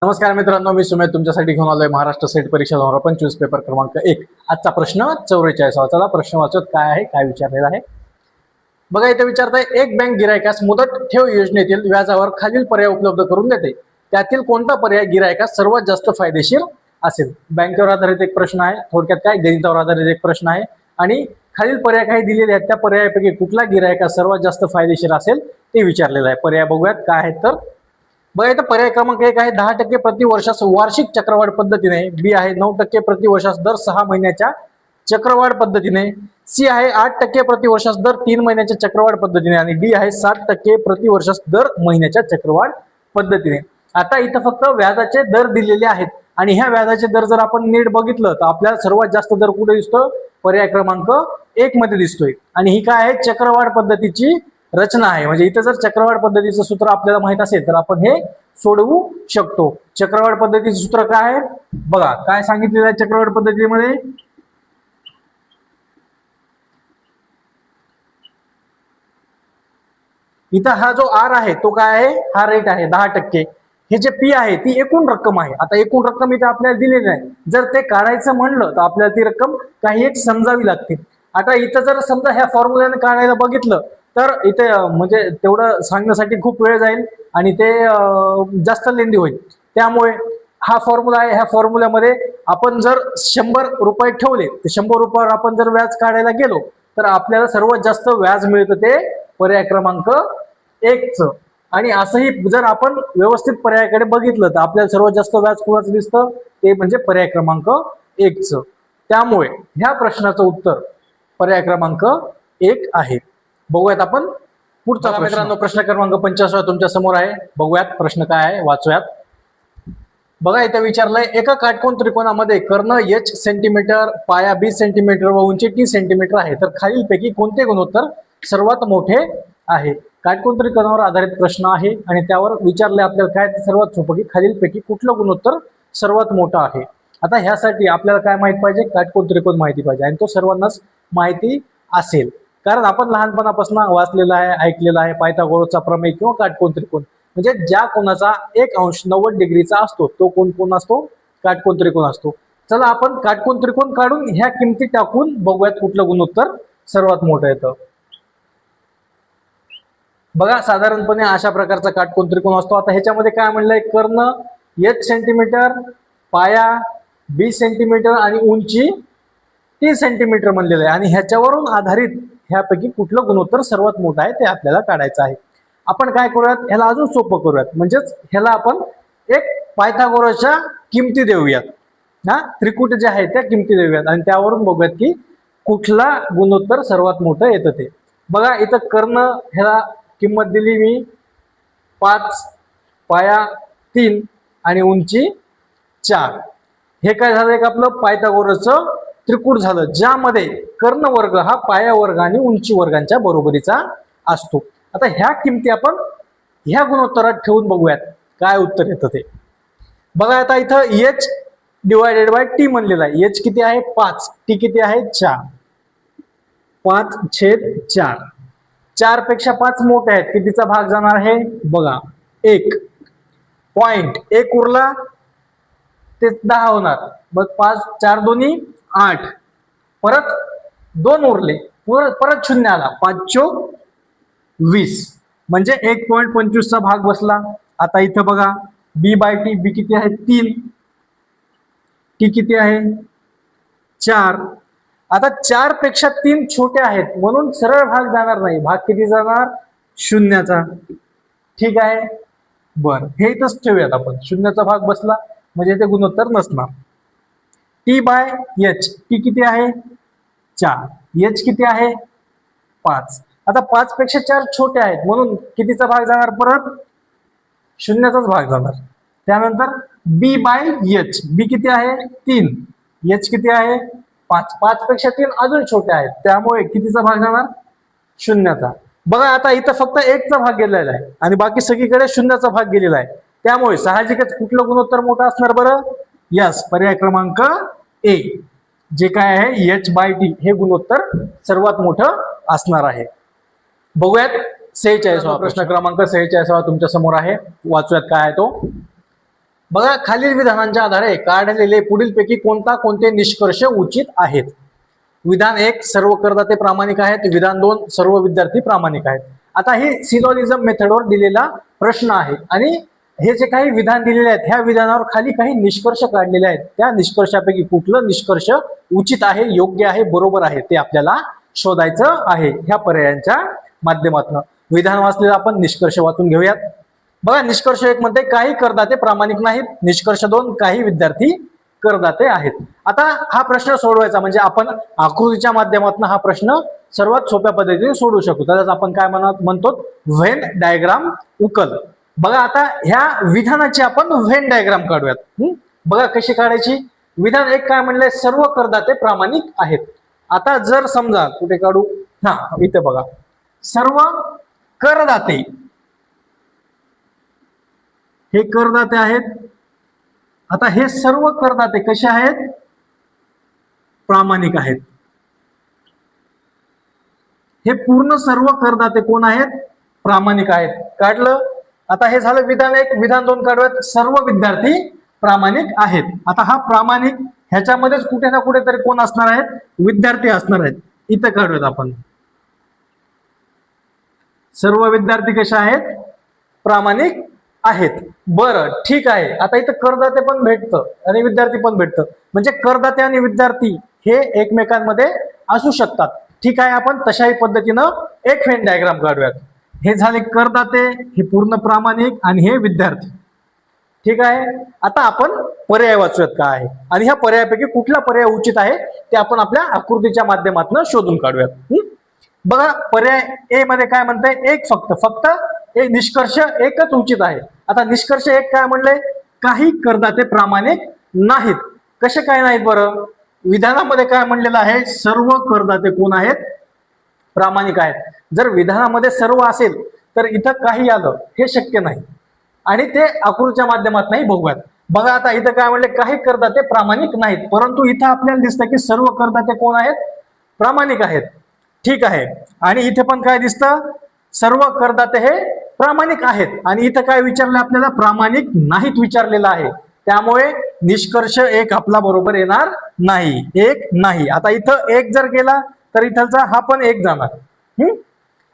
नमस्कार मित्रांनो, मी सुमेध तुमच्यासाठी घेऊन आलोय महाराष्ट्र सेट परीक्षा 2025 पेपर क्रमांक 1. आजचा प्रश्न 44. चला प्रश्न वाचत काय आहे, काय विचारलेला आहे बघा. इथे विचारताय, एक बँक गिरायकास मुदत ठेव योजनेतील व्याजावर खालील पर्याय उपलब्ध करून देते, त्यातील कोणता पर्याय गिरायकास सर्वात जास्त फायदेशीर असेल. बँकेवर आधारित एक प्रश्न आहे, थोडक्यात काय गणितावर आधारित एक प्रश्न आहे आणि खालील पर्याय काही दिलेले आहेत, त्या पर्यायापैकी कुठला गिरायकास सर्वात जास्त फायदेशीर असेल ते विचारलेलं आहे. पर्याय बघूयात काय आहेत. तर बघा, इथं पर्याय क्रमांक 1 आहे 10% प्रति वर्षास वार्षिक चक्रवाढ पद्धतीने. बी आहे 9% प्रति वर्षास दर 6 महिन्याच्या चक्रवाढ पद्धतीने. सी आहे 8% प्रति वर्षास दर 3 महिन्याच्या चक्रवाढ पद्धतीने आणि डी आहे 7% प्रति वर्षास दर महिन्याच्या चक्रवाढ पद्धतीने. आता इथं फक्त व्याजाचे दर दिलेले आहेत आणि ह्या व्याजाचे दर जर आपण नीट बघितलं तर आपल्याला सर्वात जास्त दर कुठे दिसतो? पर्याय क्रमांक 1 मध्ये दिसतोय. आणि ही काय आहे? चक्रवाढ पद्धतीची रचना आहे. म्हणजे इथं जर चक्रवाढ पद्धतीचं सूत्र आपल्याला माहित असेल तर आपण हे सोडवू शकतो. चक्रवाढ पद्धतीचं सूत्र काय आहे बघा, काय सांगितलेलं आहे चक्रवाढ पद्धतीमध्ये. इथं हा जो आर आहे तो काय आहे? हा रेट आहे 10%. हे जे पी आहे ती एकूण रक्कम आहे. आता एकूण रक्कम इथे आपल्याला दिलेली आहे. जर ते काढायचं म्हणलं तर आपल्याला ती रक्कम काही एक समजावी लागते. आता इथं जर समजा ह्या फॉर्म्युल्याने काढायला बघितलं तर इथे म्हणजे तेवढं सांगण्यासाठी खूप वेळ जाईल आणि ते जास्त लेंदी होईल. त्यामुळे हा फॉर्म्युला आहे, ह्या फॉर्म्युल्यामध्ये आपण जर 100 रुपये ठेवले तर 100 रुपयावर आपण जर व्याज काढायला गेलो तर आपल्याला सर्वात जास्त व्याज मिळतं ते पर्याय क्रमांक 1चं. आणि असंही जर आपण व्यवस्थित पर्यायाकडे बघितलं तर आपल्याला सर्वात जास्त व्याज कोणाचं दिसतं? ते म्हणजे पर्याय क्रमांक 1चं. त्यामुळे ह्या प्रश्नाचं उत्तर पर्याय क्रमांक 1 आहे. बघूयात आपण पुढचा मित्रांनो. प्रश्न क्रमांक 85 तुमच्या समोर आहे. बघूयात प्रश्न काय आहे, वाचूयात. बघा, इथे विचारलंय, एका काटकोन त्रिकोणामध्ये कर्ण h सेंटीमीटर, पाया 20 सेंटीमीटर व उंची 30 सेंटीमीटर आहे, तर खालीलपैकी कोणते गुणोत्तर सर्वात मोठे आहे? काटकोन त्रिकोणावर आधारित प्रश्न आहे आणि त्यावर विचारले आपल्याला काय ते सर्वात सोपं की खालीलपैकी कुठलं गुणोत्तर सर्वात मोठं आहे. आता ह्यासाठी आपल्याला काय माहित पाहिजे? काटकोन त्रिकोण माहिती पाहिजे आणि तो सर्वांनाच माहिती असेल, कारण आपण लहानपणापासून वाचलेला आहे, ऐकलेला आहे. पायथागोरसचा प्रमेय किंवा काटकोन त्रिकोण म्हणजे ज्या कोणाचा 1 अंश 90 डिग्रीचा असतो तो कोण असतो? काटकोन त्रिकोण असतो. चला आपण काटकोन त्रिकोण काढून ह्या किमती टाकून बघूयात कुठलं गुणोत्तर सर्वात मोठं येतं. बघा, साधारणपणे अशा प्रकारचा काटकोन त्रिकोण असतो. आता ह्याच्यामध्ये काय म्हणलंय? कर्ण h सेंटीमीटर, पाया 20 सेंटीमीटर आणि उंची 30 सेंटीमीटर म्हणलेलं आहे आणि ह्याच्यावरून आधारित ह्यापैकी कुठलं गुणोत्तर सर्वात मोठं आहे ते आपल्याला काढायचं आहे. आपण काय करूयात? ह्याला अजून सोपं करूयात. म्हणजेच ह्याला आपण एक पायथागोरसच्या किमती देऊयात. त्रिकुट जे आहे त्या किमती देऊयात आणि त्यावरून बघूयात की कुठला गुणोत्तर सर्वात मोठं येतं ते. बघा, इथं कर्ण ह्याला किंमत दिली मी 5, पाया 3 आणि उंची 4. हे काय झालं? एक आपलं पायथागोरसचं त्रिकूट झालं, ज्यामध्ये कर्ण वर्ग हा पाया वर्ग आणि उंची वर्गांच्या बरोबरीचा असतो. आता ह्या किमती आपण ह्या गुणोत्तरात ठेवून बघूयात काय उत्तर येतं ते. बघा, आता इथं h डिवायडेड बाय t म्हणलेला आहे. h किती आहे? 5. t किती आहे? 4. 5/4. 4 पेक्षा 5 मोठे आहेत. कितीचा भाग जाणार आहे? बघा, 1 पॉइंट 1 उरला ते 10 होणार. मग 5 4 दोन्ही 8, परत 2 उरले, परत 0 आला, 5 20 म्हणजे 1.25 चा भाग बसला. आता इथं बघा, b बाय टी, b किती आहे? 3. t किती आहे? 4. आता 4 पेक्षा 3 छोटे आहेत म्हणून सरळ भाग जाणार नाही. भाग किती जाणार? 0चा. ठीक आहे, बर, हे इथंच ठेवूयात आपण. 0चा भाग बसला म्हणजे ते गुणोत्तर नसणार. t बाय h, t किती आहे? 4. h किती आहे? 5. आता 5 पेक्षा 4 छोटे आहेत म्हणून कितीचा भाग जाणार? परत 0चाच भाग जाणार. त्यानंतर b बाय h, b किती आहे? 3. h किती आहे? 5. 5 पेक्षा 3 अजून छोटे आहेत त्यामुळे कितीचा भाग जाणार? 0चा. बघा, आता इथं फक्त 1चा भाग गेलेला आहे आणि बाकी सगळीकडे 0चा भाग गेलेला आहे. त्यामुळे साहजिकच कुठलं गुणोत्तर मोठं असणार बरं? यस, पर्याय क्रमांक A, जे काय आहे h बाय टी, हे गुणोत्तर सर्वात मोठं असणार आहे. बघूयात 46 प्रश्न क्रमांक 46 तुमच्या समोर आहे. वाचूयात काय आहे तो. बघा, खालील विधानांच्या आधारे काढलेले पुढीलपैकी कोणते निष्कर्ष उचित आहेत? विधान 1, सर्व करदाते प्रामाणिक आहेत. विधान 2, सर्व विद्यार्थी प्रामाणिक आहेत. आता ही सिलॉजिझम मेथडवर दिलेला प्रश्न आहे आणि हे जे काही विधान दिलेले आहेत ह्या विधानावर खाली काही निष्कर्ष काढलेले आहेत. त्या निष्कर्षापैकी कुठलं निष्कर्ष उचित आहे, योग्य आहे, बरोबर आहे ते आपल्याला शोधायचं आहे ह्या पर्यायांच्या माध्यमातून. विधान वाचलेलं आपण, निष्कर्ष वाचून घेऊयात. बघा, निष्कर्ष 1 म्हणते काही करदाते प्रामाणिक नाहीत. निष्कर्ष 2, काही विद्यार्थी करदाते आहेत. आता हा प्रश्न सोडवायचा म्हणजे आपण आकृतीच्या माध्यमातून हा प्रश्न सर्वात सोप्या पद्धतीने सोडवू शकतो. त्यालाच आपण काय म्हणतो, व्हेन डायग्राम उकल. बघा, आता ह्या विधानाची आपण व्हेन डायग्राम काढूयात. बघा कशी काढायची. विधान 1 काय म्हणलंय, सर्व करदाते प्रामाणिक आहेत. आता जर समजा कुठे काढू, इथे बघा, सर्व करदाते हे करदाते आहेत. आता हे सर्व करदाते कसे आहेत, प्रामाणिक आहेत. हे पूर्ण सर्व करदाते कोण आहेत, प्रामाणिक आहेत. काढलं. आता हे झालं विधान 1. विधान 2 काढूयात, सर्व विद्यार्थी प्रामाणिक आहेत. आता हा प्रामाणिक ह्याच्यामध्येच कुठे ना कुठेतरी कोण असणार आहेत, विद्यार्थी असणार आहेत. इथं काढूयात आपण, सर्व विद्यार्थी कसे आहेत, प्रामाणिक आहेत. बरं, ठीक आहे. आता इथं करदाते पण भेटतं आणि विद्यार्थी पण भेटतं, म्हणजे करदाते आणि विद्यार्थी हे एकमेकांमध्ये असू शकतात. ठीक आहे, आपण तशाही पद्धतीनं एक व्हेन डायग्राम काढूयात. हे झाले करदाते, हे पूर्ण प्रामाणिक आणि हे विद्यार्थी. ठीक आहे. आता आपण पर्याय वाचूयात काय आहे आणि ह्या पर्यायापैकी कुठला पर्याय उचित आहे ते आपण आपल्या आकृतीच्या माध्यमातून शोधून काढूयात. बघा, पर्याय ए मध्ये काय म्हणताय, एक फक्त निष्कर्ष एकच उचित आहे. आता निष्कर्ष 1 काय म्हणले, काही करदाते प्रामाणिक नाहीत. कसे काय नाहीत बरं? विधानामध्ये काय म्हणलेलं आहे, सर्व करदाते कोण आहेत, प्रामाणिक आहेत. जर विधानामध्ये सर्व असेल तर इथं काही आलं हे शक्य नाही आणि ते आकृतीच्या माध्यमातूनही बघूयात. बघा, आता इथं काय म्हणले, काही करदाते प्रामाणिक नाहीत, परंतु इथं आपल्याला दिसतं की सर्व करदाते कोण आहेत, प्रामाणिक आहेत. ठीक आहे. आणि इथे पण काय दिसतं, सर्व करदाते हे प्रामाणिक आहेत आणि इथं काय विचारलं आपल्याला, प्रामाणिक नाहीत विचारलेलं आहे. त्यामुळे निष्कर्ष 1 आपला बरोबर येणार नाही. 1 नाही. आता इथं 1 जर गेला तर इथलचा हा पण 1 जाणार.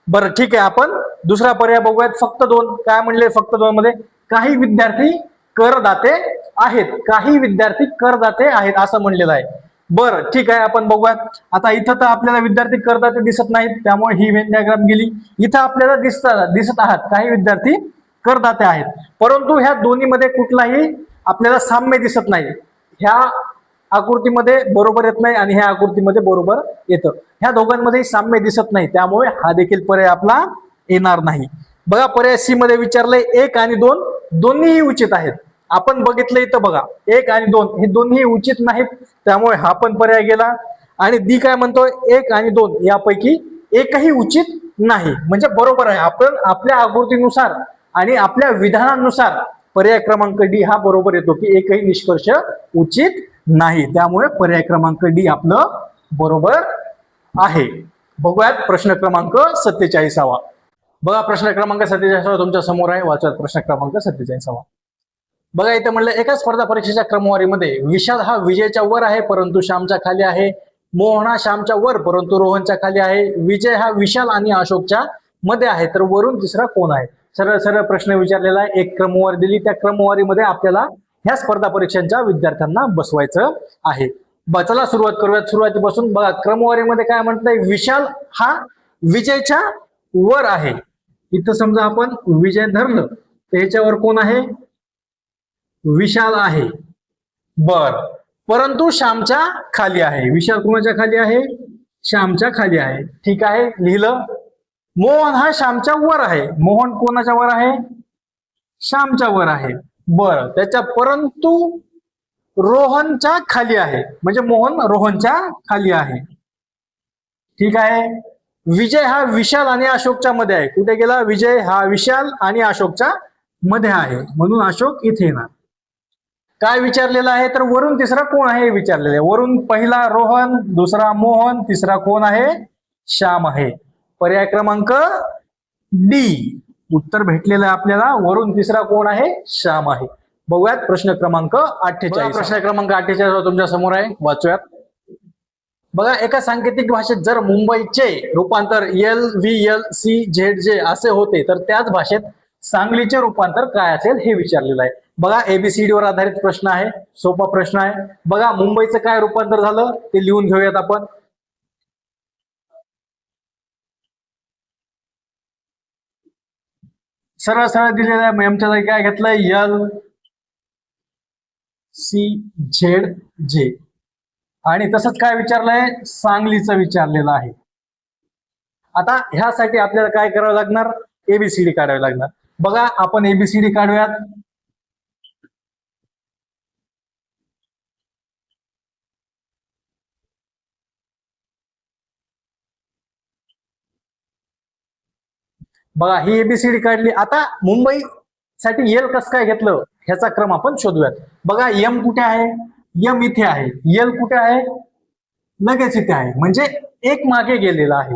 बरं, ठीक आहे. आपण दुसरा पर्याय बघूयात, फक्त 2. काय म्हणले, फक्त 2 मध्ये काही विद्यार्थी करदाते आहेत. काही विद्यार्थी करदाते आहेत असं म्हणलेलं आहे. बरं, ठीक आहे. आपण बघूयात. आता इथं तर आपल्याला विद्यार्थी करदाते दिसत नाहीत, त्यामुळे ही व्हेन डायग्राम गेली. इथं आपल्याला दिसत आहात काही विद्यार्थी करदाते आहेत, परंतु ह्या दोन्हीमध्ये कुठलाही आपल्याला साम्य दिसत नाही. ह्या आकृतीमध्ये बरोबर येत नाही आणि ह्या आकृतीमध्ये बरोबर येतं. ह्या दोघांमध्ये साम्य दिसत नाही, त्यामुळे हा देखील पर्याय आपला येणार नाही. बघा, पर्याय सी मध्ये विचारलंय 1 आणि 2 दोन्हीही उचित आहेत. आपण बघितलं इथं बघा, 1 आणि 2 हे दोन्ही उचित नाहीत, त्यामुळे हा पण पर्याय गेला. आणि डी काय म्हणतोय, 1 आणि 2 यापैकी एकही उचित नाही, म्हणजे बरोबर आहे. आपण आपल्या आकृतीनुसार आणि आपल्या विधानानुसार पर्याय क्रमांक डी हा बरोबर येतो की एकही निष्कर्ष उचित नाही. त्यामुळे पर्याय क्रमांक डी आपलं बरोबर आहे. बघूयात प्रश्न क्रमांक 47. बघा, प्रश्न क्रमांक 47 तुमच्या समोर आहे. वाचूयात प्रश्न क्रमांक 47. बघा, इथे म्हणलं, एका स्पर्धा परीक्षेच्या क्रमवारीमध्ये विशाल हा विजयच्या वर आहे परंतु श्यामच्या खाली आहे. मोहन हा श्यामच्या वर परंतु रोहनच्या खाली आहे. विजय हा विशाल आणि अशोकच्या मध्ये आहे, तर वरून तिसरा कोण आहे? सरळ सरळ प्रश्न विचारलेला आहे. एक क्रमवारी दिली, त्या क्रमवारीमध्ये आपल्याला ह्या स्पर्धा परीक्षांच्या विद्यार्थ्यांना बसवायचं आहे. चला सुरुवात करूयात. सुरुवातीपासून बघा, क्रमवारीमध्ये काय म्हणतंय, विशाल हा विजयच्या वर आहे. इथं समजा आपण विजय धरलं तर ह्याच्यावर कोण आहे, विशाल आहे. बर, परंतु श्यामच्या खाली आहे. विशाल कोणाच्या खाली आहे, श्यामच्या खाली आहे. ठीक आहे, लिहिलं. मोहन हा श्यामच्या वर आहे. मोहन कोणाच्या वर आहे, श्यामच्या वर आहे. बर, त्याच्या परंतु रोहनच्या खाली आहे, म्हणजे मोहन रोहनच्या खाली आहे. ठीक आहे. विजय हा विशाल आणि अशोकच्या मध्ये आहे. कुठे गेला, विजय हा विशाल आणि अशोकच्या मध्ये आहे, म्हणून अशोक इथे येणार. काय विचारलेलं आहे, तर वरून तिसरा कोण आहे विचारलेलं आहे. वरून पहिला रोहन, दुसरा मोहन, तिसरा कोण आहे, श्याम आहे. पर्याय क्रमांक डी उत्तर भेटलेलं आहे आपल्याला. वरून तिसरा कोण आहे, श्याम आहे. बघूयात प्रश्न क्रमांक 48. प्रश्न क्रमांक 48 तुमच्या समोर आहे, वाचूयात. बघा, एका सांकेतिक भाषेत जर मुंबईचे रूपांतर LVLCZJ असे होते तर त्याच भाषेत सांगलीचे रूपांतर काय असेल हे विचारलेलं आहे. बघा, ABCD वर आधारित प्रश्न आहे, सोपा प्रश्न आहे. बघा, मुंबईचं काय रूपांतर झालं ते लिहून घेऊयात आपण. सरळ सरळ दिलेलं आहे, एमच्या जागी काय घेतलंय, LCZJ. आणि तसंच काय विचारलंय, सांगलीचं विचारलेलं आहे. आता ह्यासाठी आपल्याला काय करावं लागणार, ABCD काढावी लागणार. बघा, आपण ABCD काढूयात. बघा, ही ABCD काढली. आता मुंबई साठी L कसं काय घेतलं ह्याचा क्रम आपण शोधूयात. बघा, M कुठे आहे, M इथे आहे. L कुठे आहे, लगेच इथे आहे, म्हणजे एक मागे गेलेला आहे.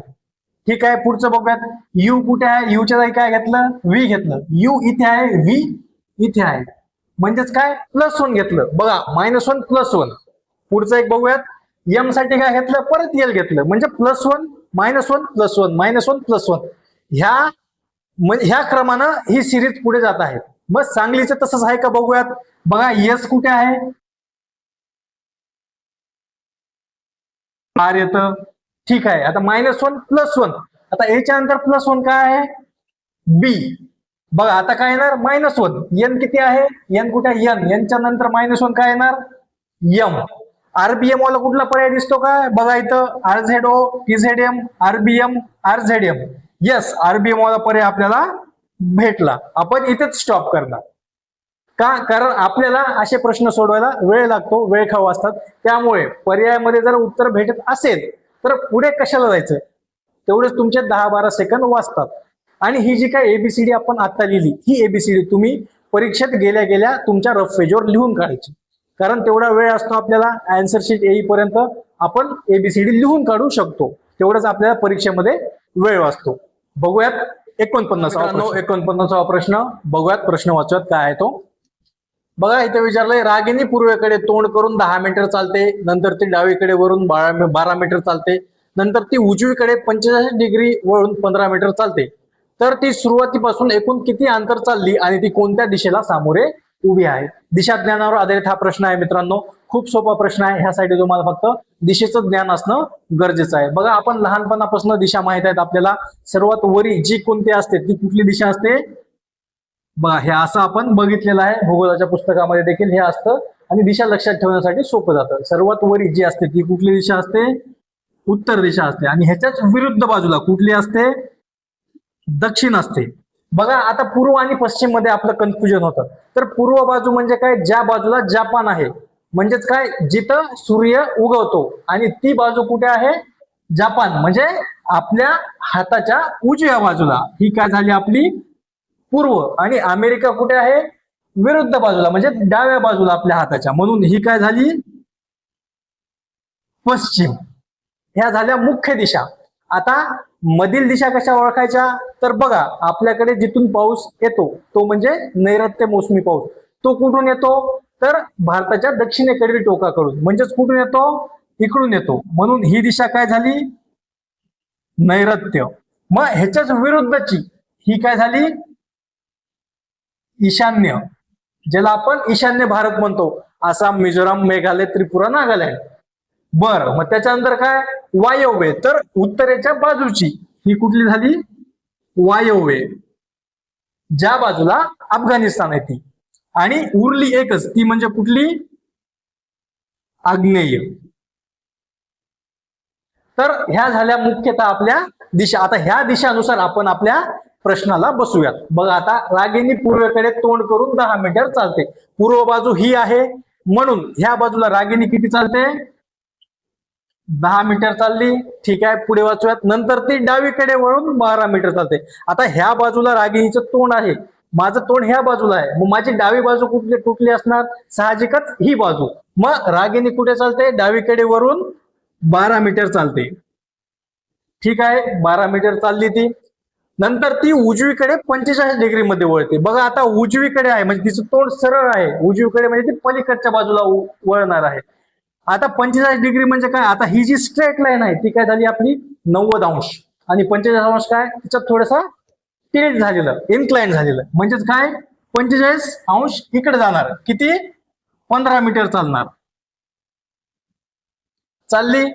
ठीक आहे, पुढचं बघूयात. U कुठे आहे, U च्या जागी काय घेतलं, V घेतलं. U इथे आहे, V इथे आहे, म्हणजेच काय, +1 घेतलं. बघा, -1 +1. पुढचं एक बघूयात. M साठी काय घेतलं, परत L घेतलं, म्हणजे +1 -1 +1 -1 +1. ह्या क्रमानं ही सिरीज पुढे जात आहे. मग सांगलीचं तसंच आहे का बघूयात. बघा, S कुठे आहे, R येतं. ठीक आहे, आता -1 +1. आता याच्या नंतर +1 काय आहे, B. बघा, आता काय येणार, -1. N किती आहे, N कुठे आहे, N च्या नंतर -1 काय येणार, M. RBM वाला कुठला पर्याय दिसतो का, बघा इथं RZO, TZM, RBM, RZM. Yes, RBM वाला पर्याय आपल्याला भेटला. आपण इथेच स्टॉप करणार का, कारण आपल्याला असे प्रश्न सोडवायला वेळ लागतो, वेळ खाऊ असतात. त्यामुळे पर्यायामध्ये जर उत्तर भेटत असेल तर पुढे कशाला जायचं, तेवढेच तुमचे 10-12 सेकंद वाचतात. आणि ही जी काय ABCD आपण आता लिहिली, ही ABCD तुम्ही परीक्षेत गेल्या गेल्या तुमच्या रफ पेजवर लिहून काढायची, कारण तेवढा वेळ असतो आपल्याला. आन्सर शीट येईपर्यंत आपण ABCD लिहून काढू शकतो, तेवढंच आपल्याला परीक्षेमध्ये वेळ वाचतो. बघूयात 49वा प्रश्न. बघूयात, प्रश्न वाचूयात काय आहे तो. बघा, इथे विचारलंय, रागिनी पूर्वेकडे तोंड करून 10 मीटर चालते, नंतर ती डावीकडे वरून 12 मीटर चालते, नंतर ती उजवीकडे 45 डिग्री वळून 15 मीटर चालते. तर ती सुरुवातीपासून एकूण किती अंतर चालली आणि ती कोणत्या दिशेला सामोरे उभी आहे. दिशा ज्ञानावर आधारित हा प्रश्न आहे मित्रांनो. खूप सोपा प्रश्न आहे. ह्यासाठी तुम्हाला फक्त दिशेचं ज्ञान असणं गरजेचं आहे. बघा, आपण लहानपणापासून दिशा माहित आहेत आपल्याला. सर्वात वरी जी कोणती असते ती कुठली दिशा असते, बघा हे असं आपण बघितलेलं आहे, भूगोलाच्या पुस्तकामध्ये देखील हे असतं. आणि दिशा लक्षात ठेवण्यासाठी सोपं जातं. सर्वात वरी जी असते ती कुठली दिशा असते, उत्तर दिशा असते. आणि ह्याच्याच विरुद्ध बाजूला कुठली असते, दक्षिण असते. बघा, आता पूर्व आणि पश्चिम मध्ये आपलं कन्फ्युजन होतं. तर पूर्व बाजू म्हणजे काय, ज्या बाजूला जापान आहे, म्हणजेच काय, जिथं सूर्य उगवतो. आणि ती बाजू कुठे आहे, जापान, म्हणजे आपल्या हाताच्या उजव्या बाजूला. ही काय झाली आपली पूर्व. आणि अमेरिका कुठे आहे, विरुद्ध बाजूला, म्हणजे डाव्या बाजूला आपल्या हाताच्या, म्हणून ही काय झाली पश्चिम. ह्या झाल्या मुख्य दिशा. आता मधील दिशा कशा ओळखायच्या, तर बघा, आपल्याकडे जिथून पाऊस येतो तो म्हणजे नैऋत्य मोसमी पाऊस. तो कुठून येतो, तर भारताच्या दक्षिणेकडील टोकाकडून, म्हणजेच कुठून येतो, इकडून येतो. म्हणून ही दिशा काय झाली, नैऋत्य. मग ह्याच्याच विरुद्धची ही काय झाली, ईशान्य, ज्याला आपण ईशान्य भारत म्हणतो. आसाम, मिझोराम, मेघालय, त्रिपुरा, नागालँड. बरं, मग त्याच्यानंतर काय, वायव्य, तर उत्तरेच्या बाजूची ही कुठली झाली, वायव्य, ज्या बाजूला अफगाणिस्तान आहे ती. आणि उरली एकच, ती म्हणजे कुठली, आग्नेय. तर ह्या झाल्या मुख्यतः आपल्या दिशा. आता ह्या दिशानुसार आपण आपल्या प्रश्नाला बसूयात. बघा, आता रागिनी पूर्वेकडे तोंड करून 10 मीटर चालते. पूर्व बाजू ही आहे, म्हणून ह्या बाजूला रागिनी किती चालते, 10 मीटर चालली. ठीक आहे, पुढे वाचूयात. नंतर ती डावीकडे वळून 12 मीटर चालते. आता ह्या बाजूला रागिनीचं तोंड आहे, माझं तोंड ह्या बाजूला आहे, मग माझी डावी बाजू कुठली असणार, साहजिकच ही बाजू. मग रागिनी कुठे चालते, डावीकडे वरून 12 मीटर चालते. ठीक आहे, 12 मीटर चालली ती. नंतर ती उजवीकडे 45 डिग्री मध्ये वळते. बघा आता उजवीकडे आहे म्हणजे तिचं तोंड सरळ आहे, उजवीकडे म्हणजे ती पलीकडच्या बाजूला वळणार आहे. आता 45 डिग्री म्हणजे काय, आता ही जी स्ट्रेट लाईन आहे ती काय झाली आपली 90 अंश, आणि 45 अंश काय तिच्यात थोडंसं टिल्ट झालेलं, इन्क्लाइन झालेलं, म्हणजेच काय 45 अंश इकडे जाणार. किती 15 मीटर चालणार. चालली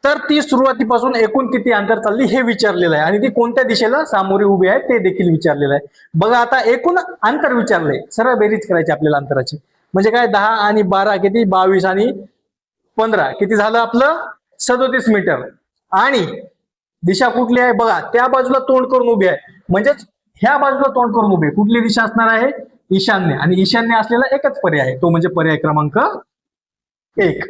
तर ती सुरुवातीपासून एकूण किती अंतर चालली हे विचारलेलं आहे, आणि ती कोणत्या दिशेला सामोरी उभी आहे ते देखील विचारलेलं आहे. बघा आता एकूण अंतर विचारलंय, सरळ बेरीज करायची आपल्याला अंतराची. म्हणजे काय 10 आणि 12 किती 22 आणि 15 किती झालं आपलं 37 मीटर. आणि दिशा कुठली आहे बघा, त्या बाजूला तोंड करून उभी आहे, म्हणजेच ह्या बाजूला तोंड करून उभी आहे. कुठली दिशा असणार आहे, ईशान्य. आणि ईशान्य असलेला एकच पर्याय आहे, तो म्हणजे पर्याय क्रमांक 1.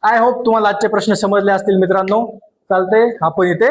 आय होप तुम्हाला आजचे प्रश्न समजले असतील मित्रांनो. चालते आपण इथे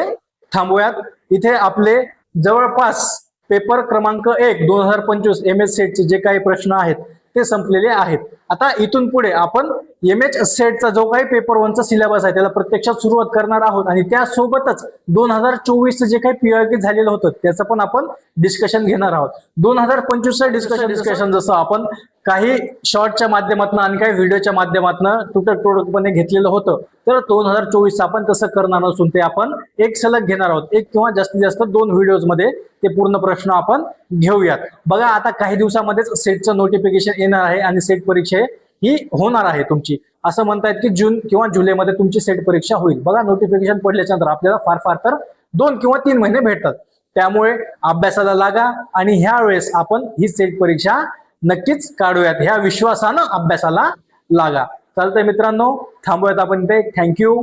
थांबूयात. इथे आपले जवळपास पेपर क्रमांक 1 2025 MS सेटचे जे काही प्रश्न आहेत ते संपलेले आहेत. आता इथून पुढे आपण MS सेटचा जो काही पेपर 1चा सिलेबस आहे त्याला प्रत्यक्षात सुरुवात करणार आहोत, आणि त्यासोबतच 2024 जे काही PYQ झालेलं होतं त्याचं पण आपण डिस्कशन घेणार आहोत. 2025चं डिस्कशन जसं आपण काही शॉर्टच्या माध्यमातून आणि काही व्हिडिओच्या माध्यमातून तुटकपणे घेतलेलं होतं, तर 2024 आपण तसं करणार नसून ते आपण एक सलग घेणार आहोत. एक किंवा जास्तीत जास्त 2 व्हिडिओज मध्ये ते पूर्ण प्रश्न आपण घेऊयात. बघा आता काही दिवसामध्येच सेटचं नोटिफिकेशन येणार आहे आणि सेट परीक्षा ही होणार आहे तुमची. असं म्हणतायत की जून किंवा जुलैमध्ये तुमची सेट परीक्षा होईल. बघा नोटिफिकेशन पडल्याच्या नंतर आपल्याला फार फार तर 2 किंवा 3 महिने भेटतात. त्यामुळे अभ्यासाला लागा आणि ह्या वेळेस आपण ही सेट परीक्षा नक्कीच काढूयात. ह्या विश्वासानं अभ्यासाला लागा. चालतंय मित्रांनो, थांबूयात आपण इथे. थँक्यू.